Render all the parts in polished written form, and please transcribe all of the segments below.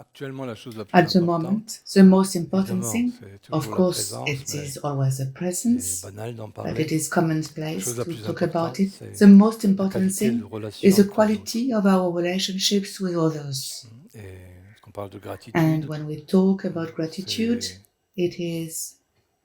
Actuellement, la chose la plus At the importante, moment, the most important évidemment, thing, c'est of toujours la course, présence, it mais is always a c'est presence, banal d'en but it parler. is La commonplace chose la to plus talk about importante, it. c'est The most la important qualité de thing relation is the avec les autres. quality of our relationships with others. Et quand on parle de And gratitude, when we talk about gratitude, c'est it is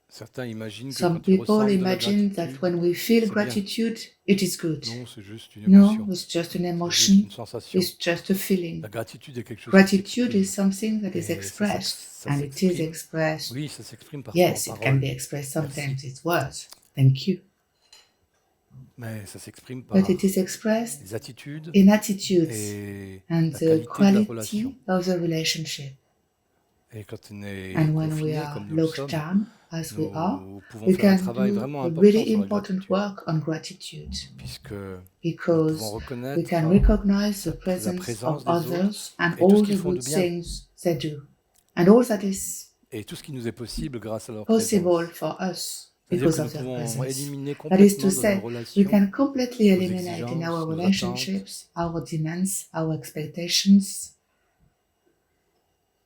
certains imaginent que some quand ils people ressentent de la imagine that gratitude, when we feel c'est bien. gratitude, it is good. Non, c'est juste une No, émotion, it's just an c'est juste emotion, une sensation. it's just a feeling. La gratitude est quelque chose qui Gratitude is s'exprime. something that is Et ça expressed, ça and it is s'exprime. expressed. Oui, ça s'exprime parfois en Yes, it can paroles. be expressed sometimes Merci. with words. Thank you. Mais ça s'exprime But par it is expressed les attitudes in attitudes et and la the qualité de la relation. quality of the relationship. Et quand on est And when we confiné are comme nous le locked sommes, down, as we are, nous pouvons we faire un can travail do vraiment a important really sur la important gratitude, work on gratitude puisque nous pouvons because we reconnaître can recognize the la presence présence of des autres others and et tout ce all qu'ils the font de good bien, things they do, and all that is et tout ce qui nous est possible grâce à leur possible présence. for us C'est-à-dire because que nous of their pouvons presence. éliminer That is to complètement de nos say, we relations can completely nos eliminate in exigences, our nos attentes, relationships our demands, our expectations,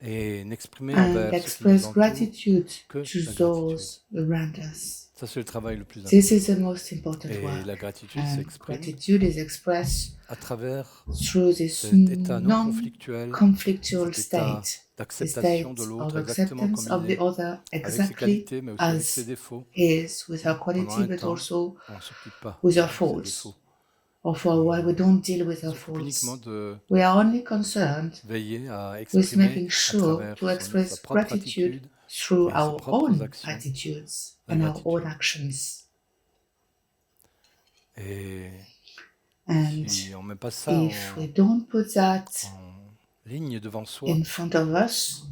et n'exprimer and envers ceux qui nous express entourent gratitude que to la gratitude. those around us. Ça, c'est le travail le plus This is important. the most important Et work. la gratitude And s'exprime gratitude is expressed à travers through this cet état non conflictuel, non-conflictual cet état state, the d'acceptation state de of l'autre exactement acceptance comme of il the est, other avec ses exactly qualités, mais aussi avec ses as défauts. he is, with her Pendant quality, un but temps, also on ne s'occupe pas with her de ses faults. défauts. Or for a while, we don't deal with her On s'occupe uniquement faults. de We are only concerned veiller à with exprimer making à sure travers to sa express propre gratitude attitude through et ses our propres own actions, attitudes la and our own gratitude. actions. Et And si on ne met pas ça if we don't put that en ligne devant soi, in front of us,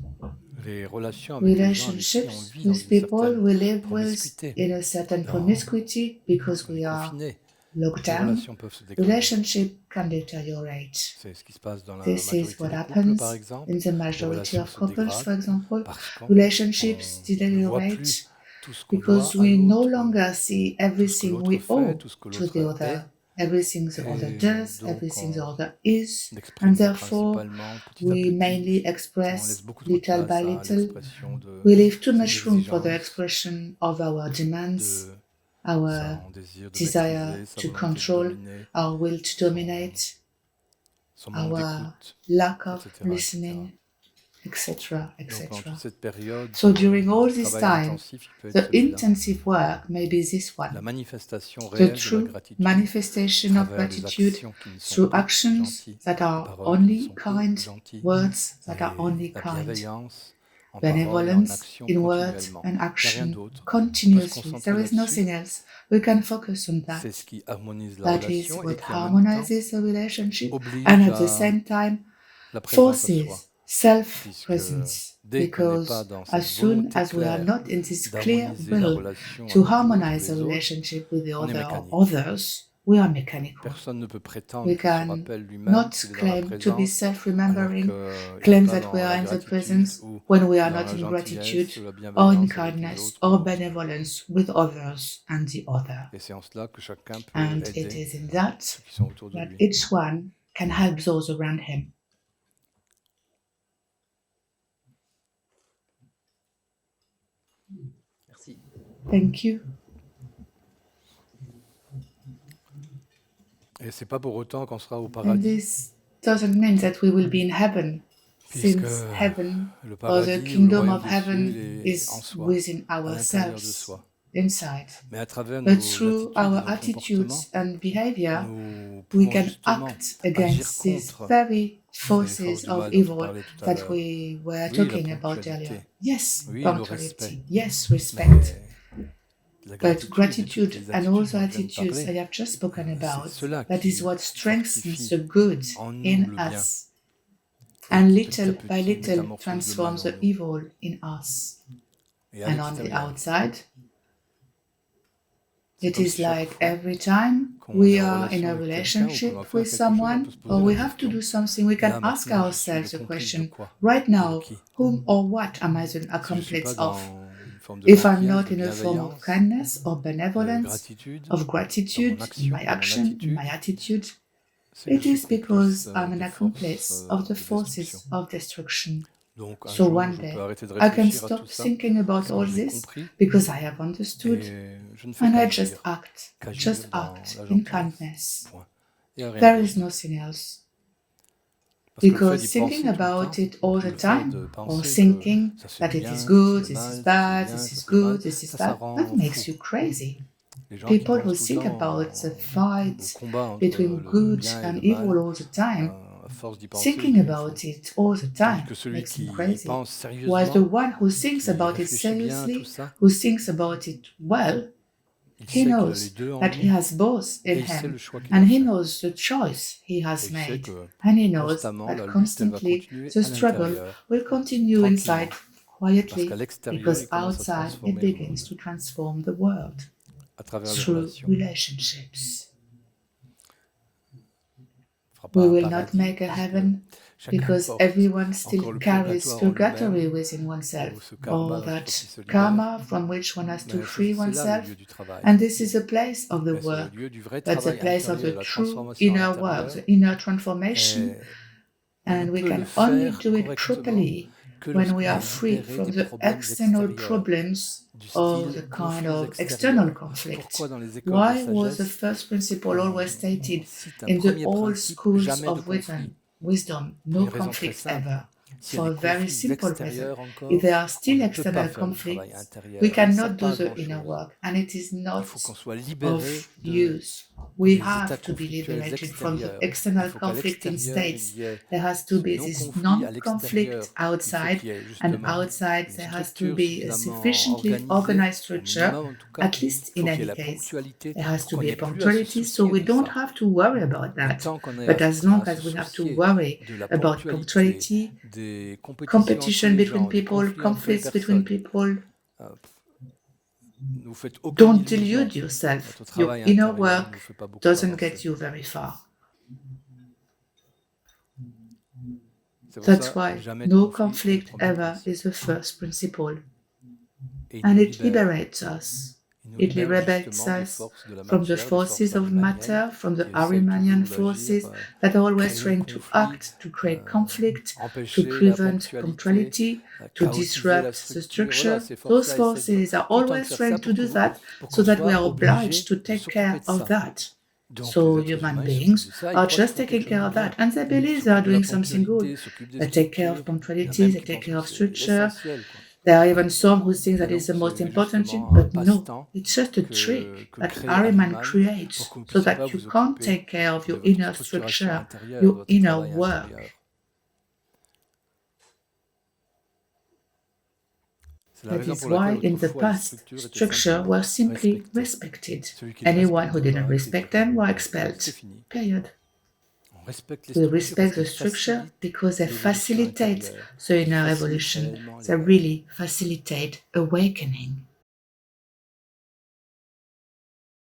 les relations avec les gens avec qui on relationships vit dans with une people certaine we live with promiscuité, in a certain dans, promiscuity because on est we are confiné, locked les down, relations peuvent se dégrader. relationship can deteriorate. C'est ce qui se passe dans la This is majorité what des couples, par happens exemple. in the Les majority relations of se couples, dégradent for example. parce qu'on Relationships ne voit plus deteriorate tout ce qu'on because doit à we no l'autre, longer see tout ce que everything l'autre we fait, owe tout ce que to the l'autre est. other, everything the other Et does, donc, everything the on other is, and exprime therefore principalement petit à we petit. mainly On laisse express beaucoup trop de little place by à little. l'expression de We leave too ses much room for the exigences, expression of our demands, de our son désir de desire maîtriser, sa to volonté de control, dominer, our will to dominate, son manque our d'écoute, lack of etc., listening, etc., Donc, pendant toute etc. cette période, So during all ce this travail time, intensif, il peut être the celui-là. intensive work may be this La one, manifestation the réelle de la true gratitude manifestation à of travers les gratitude actions qui ne sont through que actions gentilles, that les are paroles qui ne only sont que kind, gentilles, words that are et only la kind, bienveillance en parole et en benevolence action in word continuellement. and Il n'y a rien action d'autre. On peut se continuously. concentrer There is là-dessus. nothing else. We can focus on that. C'est ce qui harmonise la That is relation et what qui en même temps harmonizes a relationship and oblige at the à same time la présence à soi. forces self-presence. Puisque dès qu'on n'est pas Because dans as cette soon volonté as we are claire not in this clear d'harmoniser la will relation to avec harmonize a les autres, relationship with the on est other or mécanique. others, we are mechanical. Personne ne peut prétendre We qu'il se can rappelle lui-même not qu'il est dans la claim to be présence alors self-remembering, qu'il n'est claim pas that we dans are la in the gratitude presence ou when we are dans not la in gratitude gentillesse ou la or in bienveillance avec les kindness autres or ou l'autre. benevolence with others and the other. Et c'est en cela que chacun peut And it aider is in that ceux qui sont autour de that lui. each one can help those around him. Merci. Thank you. Et c'est pas pour autant qu'on sera au And paradis, this doesn't mean that we will be in heaven, puisque since heaven le or the paradis ou le kingdom royaume of des cieux, heaven il est en is soi, within à l'intérieur de ourselves, soi. inside. Mais à travers But nos through attitudes et our nos comportements, attitudes and behavior, nous we pouvons can justement act agir against these contre very ces forces forces du of mal dont on evil parlait tout à that l'heure. we were Oui, la talking about earlier. ponctualité. Yes, Oui, le punctuality. respect. Yes, respect. Mais la But gratitude et toutes gratitude les and all attitudes the dont je viens de attitudes I parler, have just spoken about, c'est cela that is qui what strengthens fortifie the good en nous in le bien us et and qui petit à little by petit little métamorphose le mal transforms en the nous. evil in us. Et à And on the l'extérieur, outside, c'est it comme is si chaque like fois every time qu'on we est en are in relation a avec quelqu'un ou qu'on doit relationship faire with quelque chose, on someone peut se or poser we la have to do question, something, we can là ask maintenant je suis le ourselves the complice de question, quoi right et de now, qui? whom or what am I the Si je ne suis pas accomplice dans of? une forme de If I'm gentillesse, not de in a form of bienveillance, kindness or de benevolence, gratitude, of dans mon gratitude, in action, my dans mon action, in attitude, my attitude, C'est que It je suis is because complice I'm an des accomplice forces of the de forces destruction. of destruction. Donc un So jour, one je day peux arrêter de I can réfléchir à tout stop ça thinking about parce que all je l'ai this compris because I have understood, et je ne fais and I qu'agir, just qu'agir dans la in gentillesse. kindness. Point. Il n'y a rien There is d'autre. nothing else. Parce que le fait Because d'y thinking penser tout le about temps, it all the le fait de time, or penser que thinking ça se fait that it is bien, ça se good, fait this is mal, ça se fait bad, bien, this ça is se fait mal, good, this is ça bad, rend that makes fou. you crazy. Les gens qui People who pensent tout le think temps about the au fight combat entre between le good bien et and le evil mal, all the time, à force d'y penser, ils thinking deviennent about fous. it all the Tandis time que celui makes him qui y crazy. pense Whereas the sérieusement, one who thinks qui about it réfléchit bien à tout seriously, ça, who thinks about it well, il he sait qu'il a les knows deux en that he lui has both in et il sait him, le choix qu'il a and he fait. knows the choice he Et has il sait made, que and he knows constamment, that la lutte, elle va constantly continuer the à struggle l'intérieur, will continue tranquillement. inside Parce qu'à quietly, l'extérieur, because il commence à outside it transformer le begins monde to transform the world à travers les through relations. relationships. Il ne fera We pas un will not paradis make a puisque heaven chacun because porte everyone encore still le carries purgatoire en purgatory lui-même, within ou oneself, ce karma or dont il faut qu'il that se libère. karma from which one has to Mais free c'est là le oneself, lieu du travail. and this is a place of the Mais c'est le work. lieu du vrai That's the travail place of intérieur, de the la true transformation à inner work, l'intérieur. the inner transformation, Et on ne and we peut le can only faire do it correctement properly que when we lorsqu'on are est free libéré from des the problèmes external extérieurs, problems du or style the kind conflits of external extérieurs. conflict. Pourquoi dans les écoles de Why was the sagesse, first principle on always stated cite un in the premier old principe, schools jamais de of conflit? wisdom? Pour No une raison très conflict simple. ever. S'il y a For a des very conflits simple reason. extérieurs If encore, there are on still ne peut pas external faire le travail conflicts, intérieur. we Et ça ne cannot sert do pas à the inner grand-chose. work, and it is Il not faut qu'on soit libéré of de use. We des états have to be conflictuels liberated from the extérieurs. Il external faut qu'à conflicting l'extérieur, states. il y ait There has to ce be this non-conflit à non-conflict l'extérieur. Il faut outside, qu'il y ait and justement outside une there has to structure be a suffisamment sufficiently organisée, organized au structure, minimum en tout cas. at least Il in faut qu'il y ait any la case. ponctualité There has pour to qu'on be n'ait a plus à se punctuality, so soucier we de don't ça. have to worry about Et that. tant qu'on But est as long à se as we have to soucier worry de la about ponctualité, punctuality, des compétitions entre competition les between gens, des people, conflits entre les conflicts between personnes, people, euh, ne vous faites aucune don't illusion. delude yourself. Votre Your travail inner intérieur ne work vous fait pas beaucoup doesn't avancer. get you very far. C'est pour That's ça, why jamais de no conflit, c'est le conflict premier ever principe. is the first principle. Et il And nous it libère. liberates us. Il nous It libère liberates justement des us forces de la from the matière, des forces forces of arimaniennes matter, from the qui essayent Arimanian toujours d'agir, forces that are always créer le trying to conflit, act, to create conflict, to empêcher la prevent ponctualité, punctuality, to chaotiser la disrupt the structure. Voilà, structure. ces Those forces-là essaient forces are tout le temps de always faire trying ça to do that pour so qu'on that we soit are obliged obligé to de take s'occuper care de of ça. that. Donc So les êtres human humains, ils s'occupent beings de ça, ils are croient qu'ils just font taking quelque chose care de of bien. that, and they Ils believe they are s'occupent de la doing something good. ponctualité, s'occupent des They take care of structures. Il y en a punctuality, même they qui take pensent care que of c'est structure. l'essentiel, quoi. There are even some who think that Et is the donc, most c'est important thing, justement un but no, passe-temps it's just a que trick that crée Ahriman Ahriman creates pour que vous ne so puissiez pas that you vous can't occuper take care of de your votre inner structuration structure, intérieure, de your votre inner travail work. intérieur. C'est la That raison is pour laquelle why in the autrefois les past, structures étaient structure simplement were simply respectées. respected. Celui qui ne Anyone who respecte didn't pas était respect viré. them were C'est expelled. fini. Period. On respecte les We structures parce respect the qu'elles structure facilitent because they l'évolution facilitate intérieure. the Elles inner facilitent evolution. réellement They l'éveil. really facilitate awakening.